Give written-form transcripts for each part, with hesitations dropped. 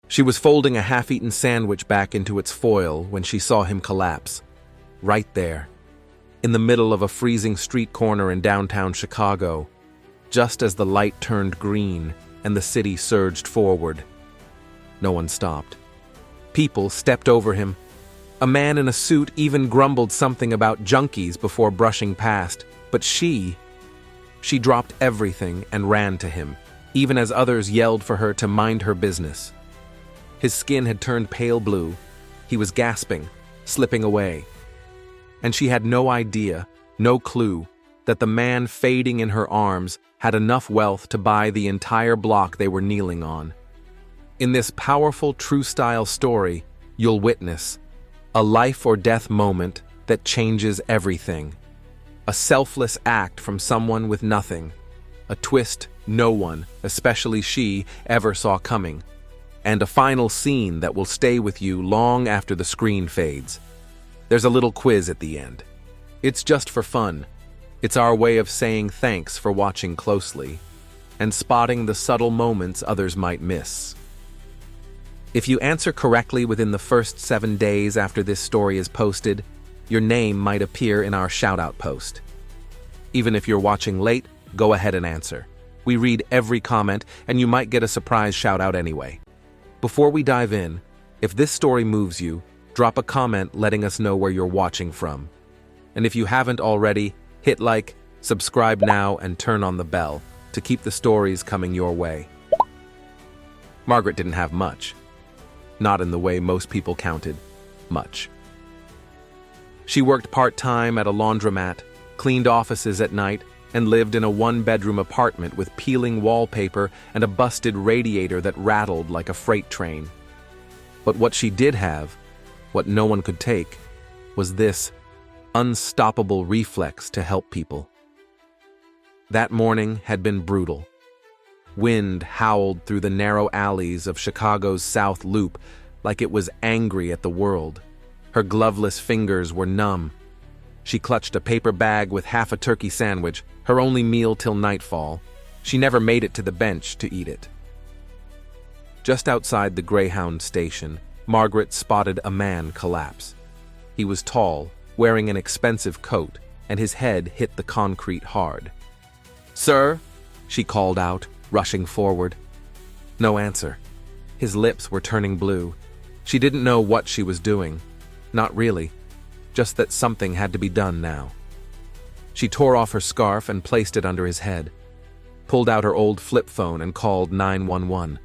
She was folding a half-eaten sandwich back into its foil when she saw him collapse. Right there, in the middle of a freezing street corner in downtown Chicago, just as the light turned green and the city surged forward. No one stopped. People stepped over him. A man in a suit even grumbled something about junkies before brushing past, but she dropped everything and ran to him, even as others yelled for her to mind her business. His skin had turned pale blue. He was gasping, slipping away. And she had no idea, no clue, that the man fading in her arms had enough wealth to buy the entire block they were kneeling on. In this powerful true-style story, you'll witness a life-or-death moment that changes everything. A selfless act from someone with nothing. A twist no one, especially she, ever saw coming. And a final scene that will stay with you long after the screen fades. There's a little quiz at the end. It's just for fun. It's our way of saying thanks for watching closely and spotting the subtle moments others might miss. If you answer correctly within the first 7 days after this story is posted, your name might appear in our shoutout post. Even if you're watching late, go ahead and answer. We read every comment, and you might get a surprise shoutout anyway. Before we dive in, if this story moves you, drop a comment letting us know where you're watching from. And if you haven't already, hit like, subscribe now, and turn on the bell to keep the stories coming your way. Margaret didn't have much. Not in the way most people counted much. She worked part-time at a laundromat, cleaned offices at night, and lived in a one-bedroom apartment with peeling wallpaper and a busted radiator that rattled like a freight train. But what she did have, what no one could take, was this unstoppable reflex to help people. That morning had been brutal. Wind howled through the narrow alleys of Chicago's South Loop like it was angry at the world. Her gloveless fingers were numb. She clutched a paper bag with half a turkey sandwich, her only meal till nightfall. She never made it to the bench to eat it. Just outside the Greyhound station, Margaret spotted a man collapse. He was tall, wearing an expensive coat, and his head hit the concrete hard. "Sir?" she called out, rushing forward. No answer. His lips were turning blue. She didn't know what she was doing. Not really. Just that something had to be done now. She tore off her scarf and placed it under his head, pulled out her old flip phone and called 911.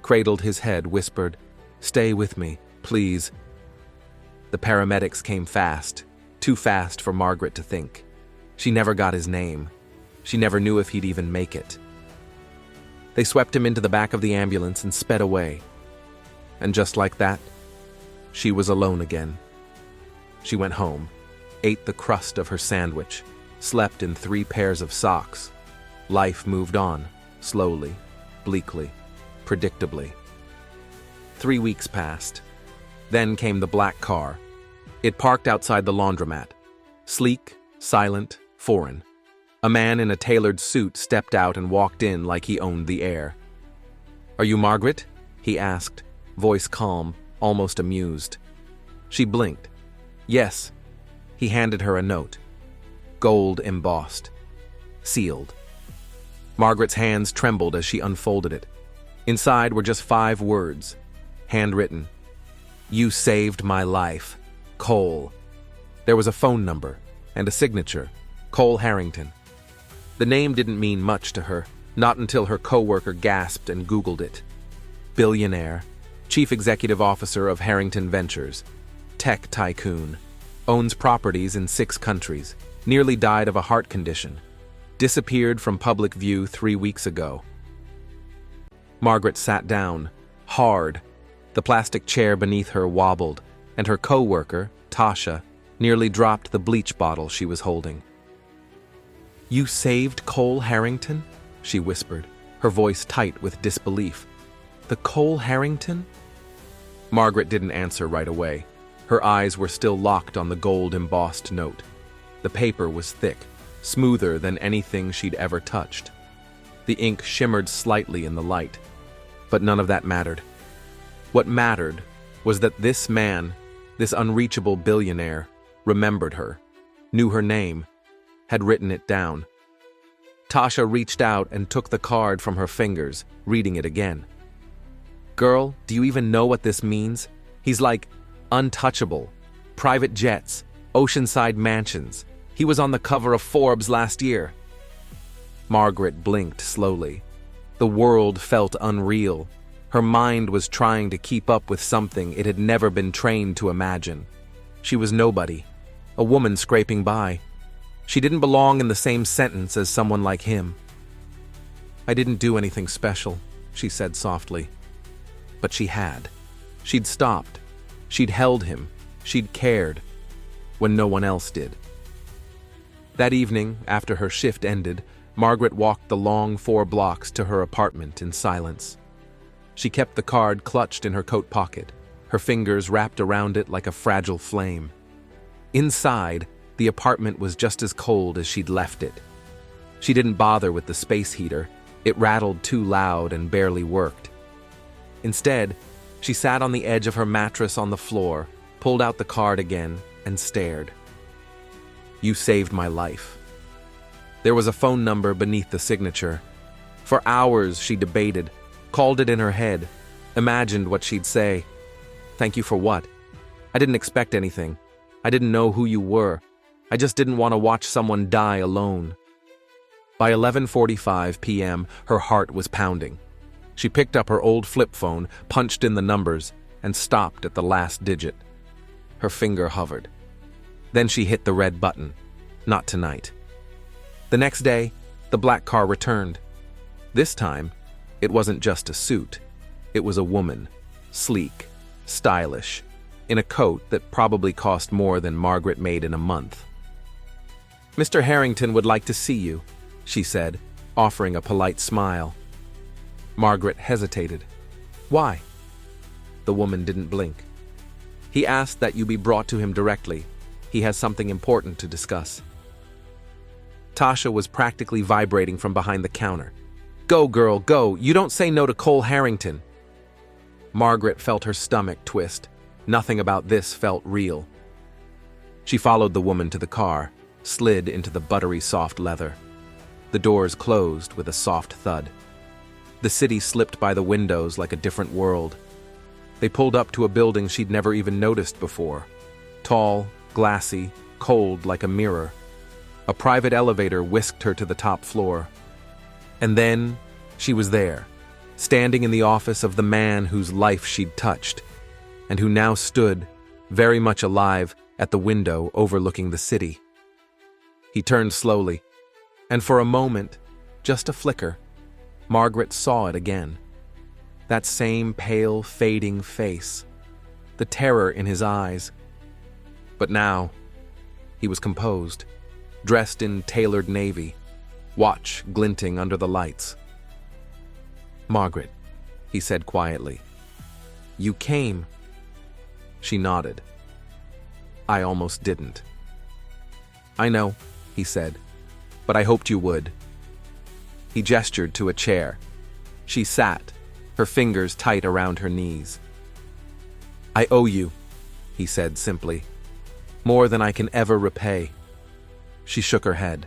Cradled his head, whispered, "Stay with me, please." The paramedics came fast, too fast for Margaret to think. She never got his name. She never knew if he'd even make it. They swept him into the back of the ambulance and sped away. And just like that, she was alone again. She went home, ate the crust of her sandwich, slept in 3 pairs of socks. Life moved on, slowly, bleakly, predictably. 3 weeks passed. Then came the black car. It parked outside the laundromat. Sleek, silent, foreign. A man in a tailored suit stepped out and walked in like he owned the air. "Are you Margaret?" he asked, voice calm, almost amused. She blinked. "Yes." He handed her a note. Gold embossed. Sealed. Margaret's hands trembled as she unfolded it. Inside were just 5 words, handwritten. "You saved my life, Cole." There was a phone number and a signature, Cole Harrington. The name didn't mean much to her, not until her coworker gasped and Googled it. Billionaire, chief executive officer of Harrington Ventures, tech tycoon, owns properties in 6 countries, nearly died of a heart condition, disappeared from public view 3 weeks ago. Margaret sat down, hard. The plastic chair beneath her wobbled, and her coworker, Tasha, nearly dropped the bleach bottle she was holding. "You saved Cole Harrington?" she whispered, her voice tight with disbelief. "The Cole Harrington?" Margaret didn't answer right away. Her eyes were still locked on the gold-embossed note. The paper was thick, smoother than anything she'd ever touched. The ink shimmered slightly in the light, but none of that mattered. What mattered was that this man, this unreachable billionaire, remembered her, knew her name, had written it down. Tasha reached out and took the card from her fingers, reading it again. Girl, do you even know what this means? He's like untouchable. Private jets, oceanside mansions. He was on the cover of Forbes last year. Margaret blinked slowly. The world felt unreal. Her mind was trying to keep up with something it had never been trained to imagine. She was nobody, a woman scraping by. She didn't belong in the same sentence as someone like him. I didn't do anything special, she said softly. But she had. She'd stopped. She'd held him. She'd cared. When no one else did. That evening, after her shift ended, Margaret walked the long 4 blocks to her apartment in silence. She kept the card clutched in her coat pocket, her fingers wrapped around it like a fragile flame. Inside, the apartment was just as cold as she'd left it. She didn't bother with the space heater. It rattled too loud and barely worked. Instead, she sat on the edge of her mattress on the floor, pulled out the card again, and stared. You saved my life. There was a phone number beneath the signature. For hours she debated, called it in her head, imagined what she'd say. Thank you for what? I didn't expect anything. I didn't know who you were. I just didn't want to watch someone die alone. By 11:45 p.m., her heart was pounding. She picked up her old flip phone, punched in the numbers, and stopped at the last digit. Her finger hovered. Then she hit the red button. Not tonight. The next day, the black car returned. This time, it wasn't just a suit. It was a woman, sleek, stylish, in a coat that probably cost more than Margaret made in a month. Mr. Harrington would like to see you, she said, offering a polite smile. Margaret hesitated. Why? The woman didn't blink. He asked that you be brought to him directly. He has something important to discuss. Tasha was practically vibrating from behind the counter. Go, girl, go. You don't say no to Cole Harrington. Margaret felt her stomach twist. Nothing about this felt real. She followed the woman to the car, slid into the buttery soft leather. The doors closed with a soft thud. The city slipped by the windows like a different world. They pulled up to a building she'd never even noticed before. Tall, glassy, cold like a mirror. A private elevator whisked her to the top floor. And then, she was there, standing in the office of the man whose life she'd touched, and who now stood, very much alive, at the window overlooking the city. He turned slowly, and for a moment, just a flicker, Margaret saw it again. That same pale, fading face, the terror in his eyes. But now, he was composed, dressed in tailored navy, watch glinting under the lights. Margaret, he said quietly, you came. She nodded. I almost didn't. I know, he said, but I hoped you would. He gestured to a chair. She sat, her fingers tight around her knees. I owe you, he said simply, more than I can ever repay. She shook her head.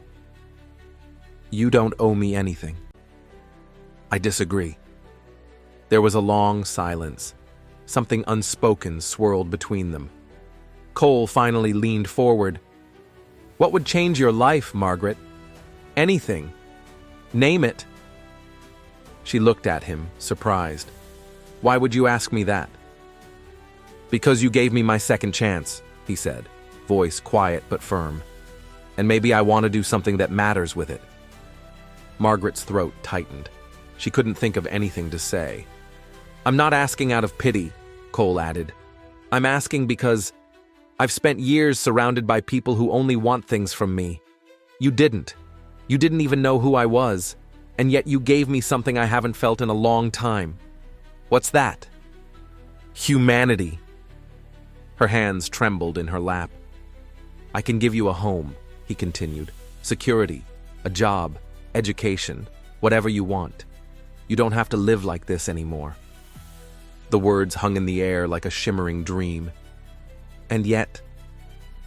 You don't owe me anything. I disagree. There was a long silence. Something unspoken swirled between them. Cole finally leaned forward. What would change your life, Margaret? Anything. Name it. She looked at him, surprised. Why would you ask me that? Because you gave me my second chance, he said, voice quiet but firm. And maybe I want to do something that matters with it. Margaret's throat tightened. She couldn't think of anything to say. I'm not asking out of pity, Cole added. I'm asking because I've spent years surrounded by people who only want things from me. You didn't. You didn't even know who I was, and yet you gave me something I haven't felt in a long time. What's that? Humanity. Her hands trembled in her lap. I can give you a home, he continued. Security, a job, education, whatever you want. You don't have to live like this anymore. The words hung in the air like a shimmering dream. And yet,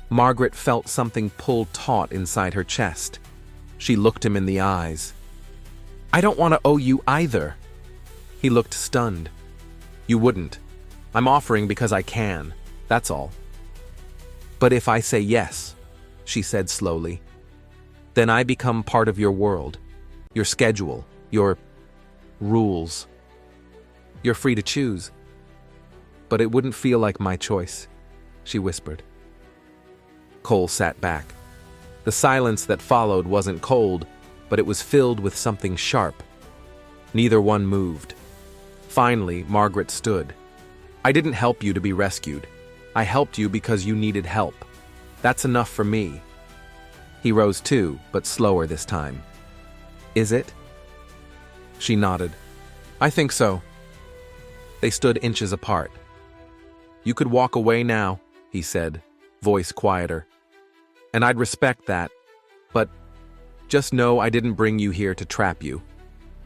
Margaret felt something pull taut inside her chest. She looked him in the eyes. "I don't want to owe you either." He looked stunned. "You wouldn't. I'm offering because I can. That's all." "But if I say yes," she said slowly, "then I become part of your world, your schedule, your rules. You're free to choose. But it wouldn't feel like my choice," she whispered. Cole sat back. The silence that followed wasn't cold, but it was filled with something sharp. Neither one moved. Finally, Margaret stood. "I didn't help you to be rescued. I helped you because you needed help. That's enough for me." He rose too, but slower this time. "Is it?" She nodded. "I think so." They stood inches apart. "You could walk away now," he said, voice quieter. "And I'd respect that, but just know I didn't bring you here to trap you.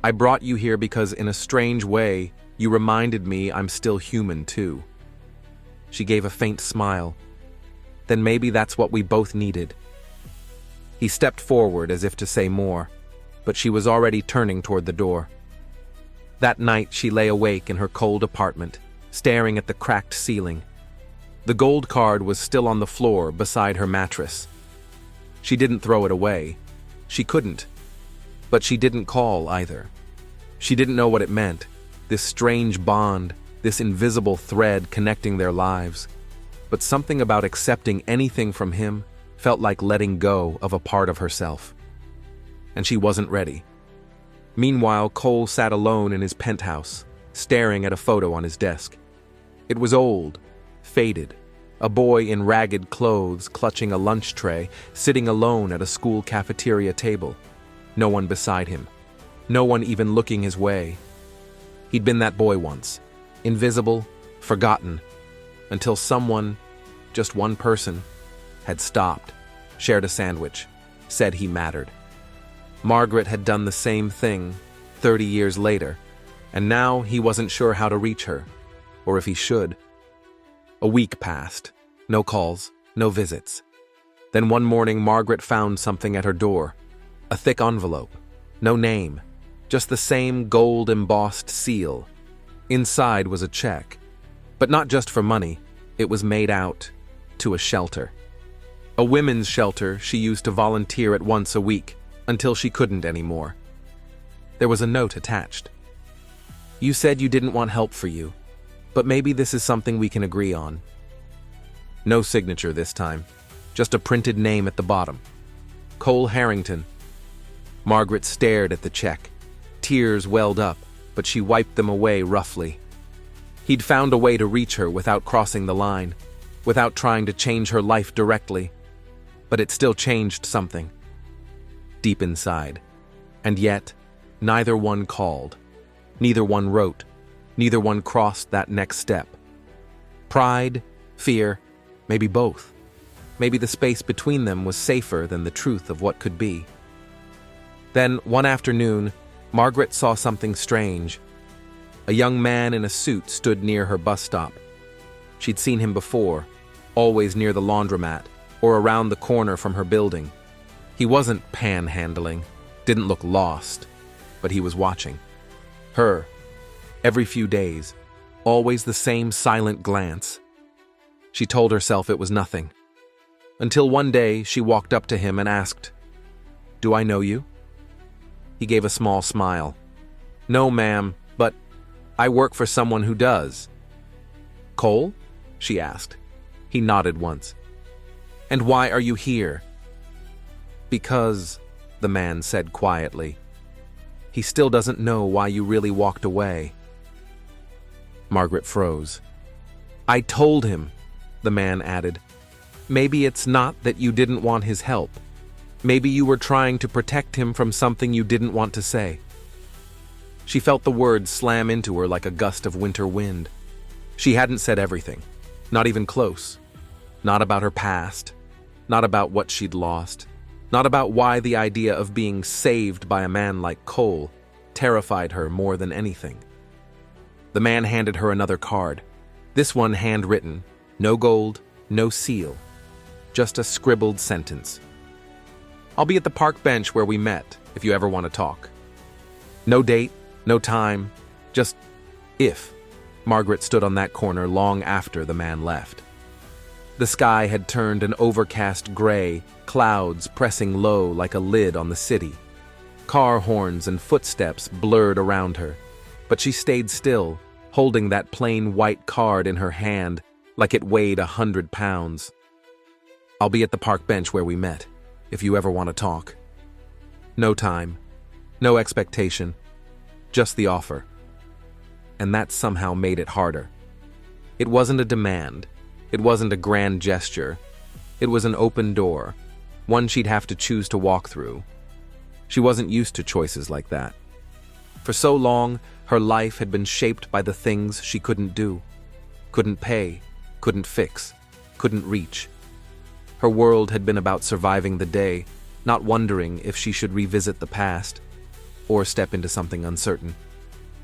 I brought you here because in a strange way, you reminded me I'm still human too." She gave a faint smile. "Then maybe that's what we both needed." He stepped forward as if to say more, but she was already turning toward the door. That night she lay awake in her cold apartment, staring at the cracked ceiling. The gold card was still on the floor beside her mattress. She didn't throw it away. She couldn't. But she didn't call either. She didn't know what it meant, this strange bond, this invisible thread connecting their lives. But something about accepting anything from him felt like letting go of a part of herself. And she wasn't ready. Meanwhile, Cole sat alone in his penthouse, staring at a photo on his desk. It was old, faded, a boy in ragged clothes clutching a lunch tray, sitting alone at a school cafeteria table. No one beside him. No one even looking his way. He'd been that boy once, invisible, forgotten, until someone, just one person, had stopped, shared a sandwich, said he mattered. Margaret had done the same thing 30 years later, and now he wasn't sure how to reach her, or if he should. A week passed. No calls, no visits. Then one morning Margaret found something at her door. A thick envelope. No name. Just the same gold-embossed seal. Inside was a check. But not just for money. It was made out to a shelter. A women's shelter she used to volunteer at once a week, until she couldn't anymore. There was a note attached. "You said you didn't want help for you, but maybe this is something we can agree on." No signature this time, just a printed name at the bottom. Cole Harrington. Margaret stared at the check. Tears welled up, but she wiped them away roughly. He'd found a way to reach her without crossing the line, without trying to change her life directly. But it still changed something. Deep inside. And yet, neither one called. Neither one wrote. Neither one crossed that next step. Pride, fear, maybe both. Maybe the space between them was safer than the truth of what could be. Then, one afternoon, Margaret saw something strange. A young man in a suit stood near her bus stop. She'd seen him before, always near the laundromat, or around the corner from her building. He wasn't panhandling, didn't look lost, but he was watching. Her. Every few days, always the same silent glance. She told herself it was nothing. Until one day she walked up to him and asked, "Do I know you?" He gave a small smile. "No, ma'am, but I work for someone who does." "Cole?" she asked. He nodded once. "And why are you here?" "Because," the man said quietly, "he still doesn't know why you really walked away." Margaret froze. "I told him," the man added. "Maybe it's not that you didn't want his help. Maybe you were trying to protect him from something you didn't want to say." She felt the words slam into her like a gust of winter wind. She hadn't said everything, not even close. Not about her past, not about what she'd lost, not about why the idea of being saved by a man like Cole terrified her more than anything. The man handed her another card. This one handwritten, no gold, no seal, just a scribbled sentence. I'll be at the park bench where we met, if you ever want to talk. No date, no time, just if. Margaret stood on that corner long after the man left. The sky had turned an overcast gray, clouds pressing low like a lid on the city. Car horns and footsteps blurred around her, but she stayed still, holding that plain white card in her hand like it weighed 100 pounds. I'll be at the park bench where we met, if you ever want to talk. No time, no expectation, just the offer. And that somehow made it harder. It wasn't a demand. It wasn't a grand gesture. It was an open door, one she'd have to choose to walk through. She wasn't used to choices like that. For so long, her life had been shaped by the things she couldn't do, couldn't pay, couldn't fix, couldn't reach. Her world had been about surviving the day, not wondering if she should revisit the past or step into something uncertain.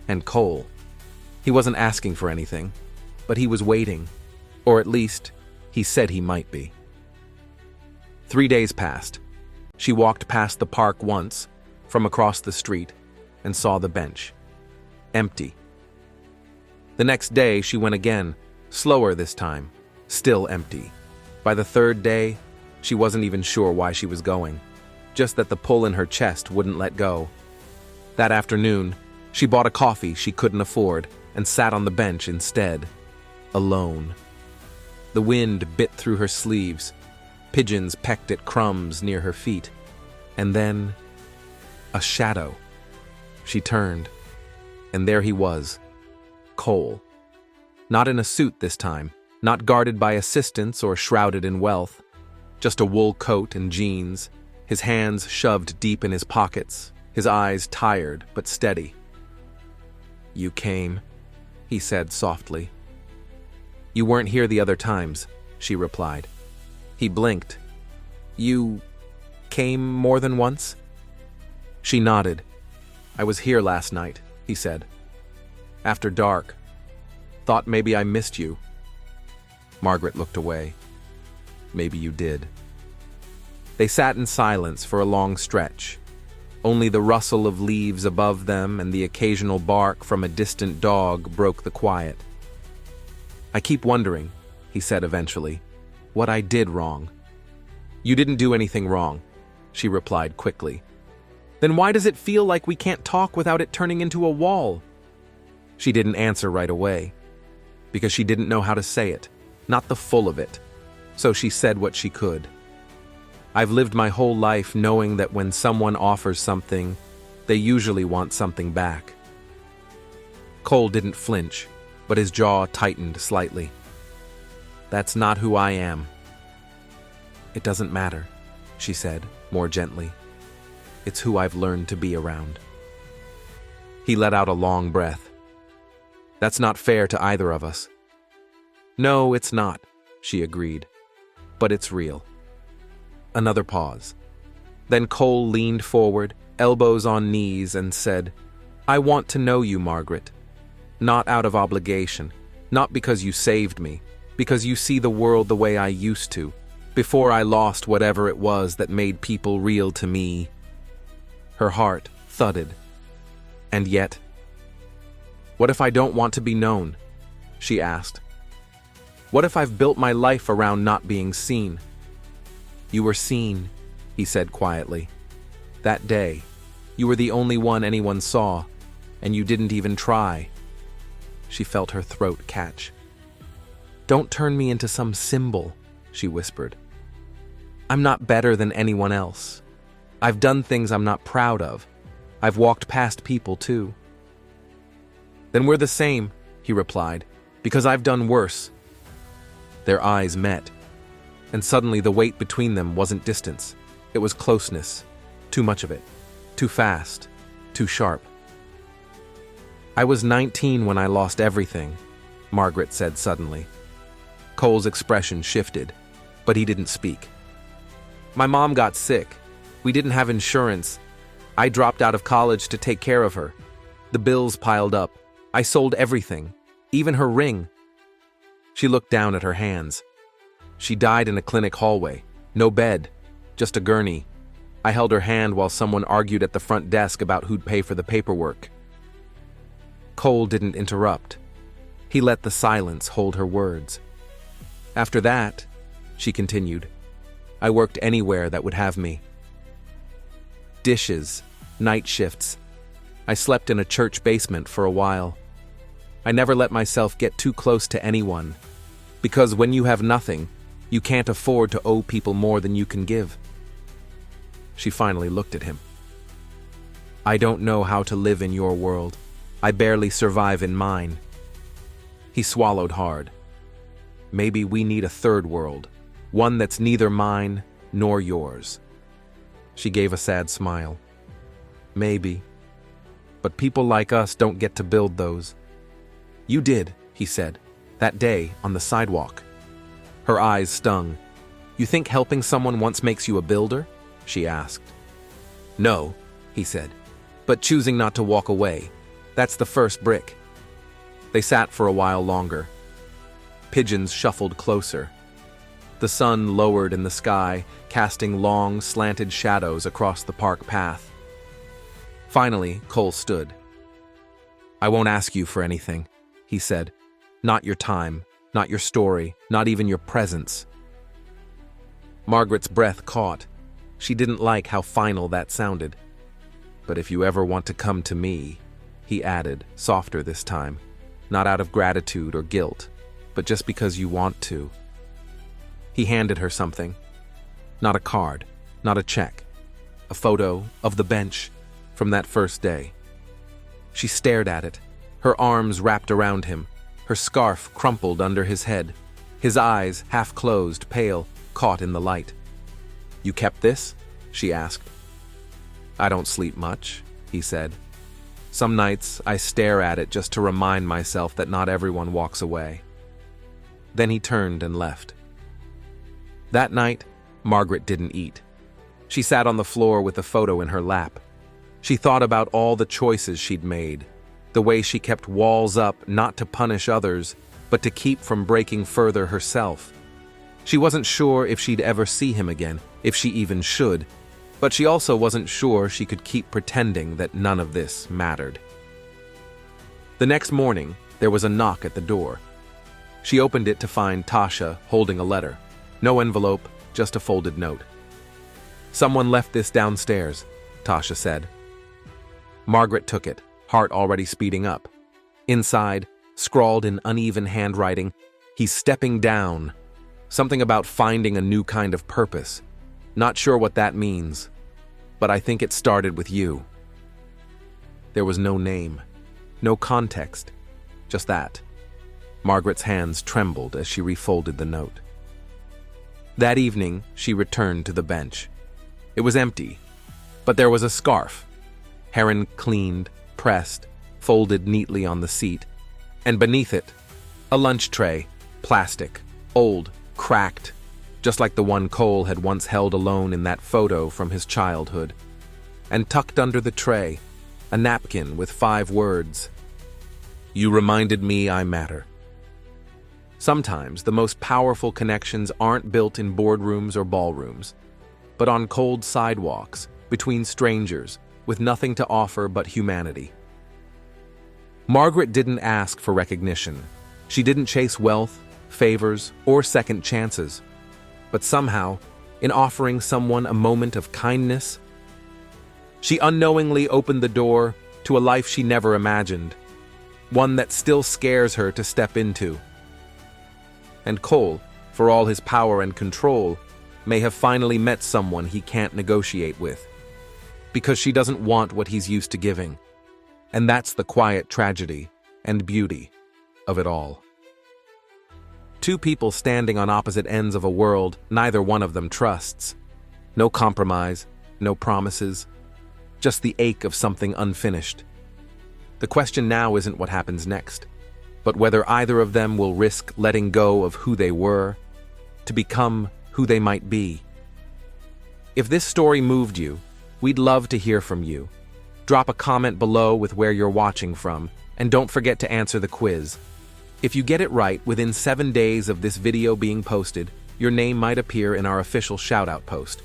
And Cole, he wasn't asking for anything, but he was waiting, or at least he said he might be. 3 days passed. She walked past the park once, from across the street, and saw the bench. Empty. The next day she went again, slower this time, still empty. By the third day, she wasn't even sure why she was going, just that the pull in her chest wouldn't let go. That afternoon, she bought a coffee she couldn't afford and sat on the bench instead, alone. The wind bit through her sleeves, pigeons pecked at crumbs near her feet, and then a shadow. She turned, and there he was, Cole. Not in a suit this time, not guarded by assistants or shrouded in wealth, just a wool coat and jeans, his hands shoved deep in his pockets, his eyes tired but steady. "You came," he said softly. "You weren't here the other times," she replied. He blinked. "You came more than once?" She nodded. "I was here last night," he said. "After dark. Thought maybe I missed you." Margaret looked away. "Maybe you did." They sat in silence for a long stretch. Only the rustle of leaves above them and the occasional bark from a distant dog broke the quiet. "I keep wondering," he said eventually, "what I did wrong." "You didn't do anything wrong," she replied quickly. "Then why does it feel like we can't talk without it turning into a wall?" She didn't answer right away, because she didn't know how to say it, not the full of it, so she said what she could. "I've lived my whole life knowing that when someone offers something, they usually want something back." Cole didn't flinch, but his jaw tightened slightly. "That's not who I am." "It doesn't matter," she said, more gently. "It's who I've learned to be around." He let out a long breath. "That's not fair to either of us." "No, it's not," she agreed. "But it's real." Another pause. Then Cole leaned forward, elbows on knees, and said, "I want to know you, Margaret. Not out of obligation, not because you saved me, because you see the world the way I used to, before I lost whatever it was that made people real to me." Her heart thudded. "And yet, what if I don't want to be known?" she asked. "What if I've built my life around not being seen?" "You were seen," he said quietly. "That day, you were the only one anyone saw, and you didn't even try." She felt her throat catch. "Don't turn me into some symbol," she whispered. "I'm not better than anyone else. I've done things I'm not proud of. I've walked past people too." "Then we're the same," he replied, "because I've done worse." Their eyes met, and suddenly the weight between them wasn't distance. It was closeness. Too much of it. Too fast. Too sharp. "I was 19 when I lost everything," Margaret said suddenly. Cole's expression shifted, but he didn't speak. "My mom got sick. We didn't have insurance. I dropped out of college to take care of her. The bills piled up. I sold everything, even her ring. She looked down at her hands. She died in a clinic hallway. No bed, just a gurney. I held her hand while someone argued at the front desk about who'd pay for the paperwork. Cole didn't interrupt. He let the silence hold her words. After that, she continued, I worked anywhere that would have me. Dishes, night shifts. I slept in a church basement for a while. I never let myself get too close to anyone, because when you have nothing, you can't afford to owe people more than you can give. She finally looked at him. I don't know how to live in your world. I barely survive in mine. He swallowed hard. Maybe we need a third world, one that's neither mine nor yours. She gave a sad smile. Maybe. But people like us don't get to build those. You did, he said, that day on the sidewalk. Her eyes stung. You think helping someone once makes you a builder? She asked. No, he said, but choosing not to walk away, that's the first brick. They sat for a while longer. Pigeons shuffled closer. The sun lowered in the sky, casting long, slanted shadows across the park path. Finally, Cole stood. I won't ask you for anything, he said. Not your time, not your story, not even your presence. Margaret's breath caught. She didn't like how final that sounded. But if you ever want to come to me, he added, softer this time, not out of gratitude or guilt, but just because you want to. He handed her something. Not a card, not a check. A photo of the bench from that first day. She stared at it, her arms wrapped around him, her scarf crumpled under his head, his eyes, half closed, pale, caught in the light. You kept this? She asked. I don't sleep much, he said. Some nights I stare at it just to remind myself that not everyone walks away. Then he turned and left. That night, Margaret didn't eat. She sat on the floor with the photo in her lap. She thought about all the choices she'd made, the way she kept walls up not to punish others, but to keep from breaking further herself. She wasn't sure if she'd ever see him again, if she even should, but she also wasn't sure she could keep pretending that none of this mattered. The next morning, there was a knock at the door. She opened it to find Tasha holding a letter. No envelope, just a folded note. Someone left this downstairs, Tasha said. Margaret took it, heart already speeding up. Inside, scrawled in uneven handwriting, he's stepping down. Something about finding a new kind of purpose. Not sure what that means, but I think it started with you. There was no name, no context, just that. Margaret's hands trembled as she refolded the note. That evening, she returned to the bench. It was empty, but there was a scarf. Heron cleaned, pressed, folded neatly on the seat, and beneath it, a lunch tray, plastic, old, cracked, just like the one Cole had once held alone in that photo from his childhood. And tucked under the tray, a napkin with 5 words. You reminded me I matter. Sometimes the most powerful connections aren't built in boardrooms or ballrooms, but on cold sidewalks, between strangers, with nothing to offer but humanity. Margaret didn't ask for recognition. She didn't chase wealth, favors, or second chances. But somehow, in offering someone a moment of kindness, she unknowingly opened the door to a life she never imagined, one that still scares her to step into. And Cole, for all his power and control, may have finally met someone he can't negotiate with, because she doesn't want what he's used to giving. And that's the quiet tragedy and beauty of it all. 2 people standing on opposite ends of a world neither one of them trusts. No compromise, no promises, just the ache of something unfinished. The question now isn't what happens next, but whether either of them will risk letting go of who they were to become who they might be. If this story moved you, we'd love to hear from you. Drop a comment below with where you're watching from And don't forget to answer the quiz. If you get it right within 7 days of this video being posted, your name might appear in our official shoutout post.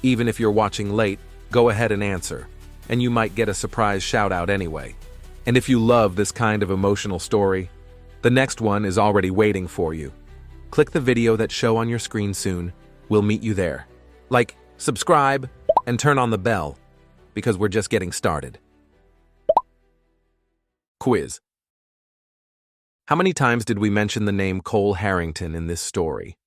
Even if you're watching late, go ahead and answer, and you might get a surprise shoutout anyway. And if you love this kind of emotional story, the next one is already waiting for you. Click the video that show on your screen soon. We'll meet you there. Like, subscribe, and turn on the bell, because we're just getting started. Quiz. How many times did we mention the name Cole Harrington in this story?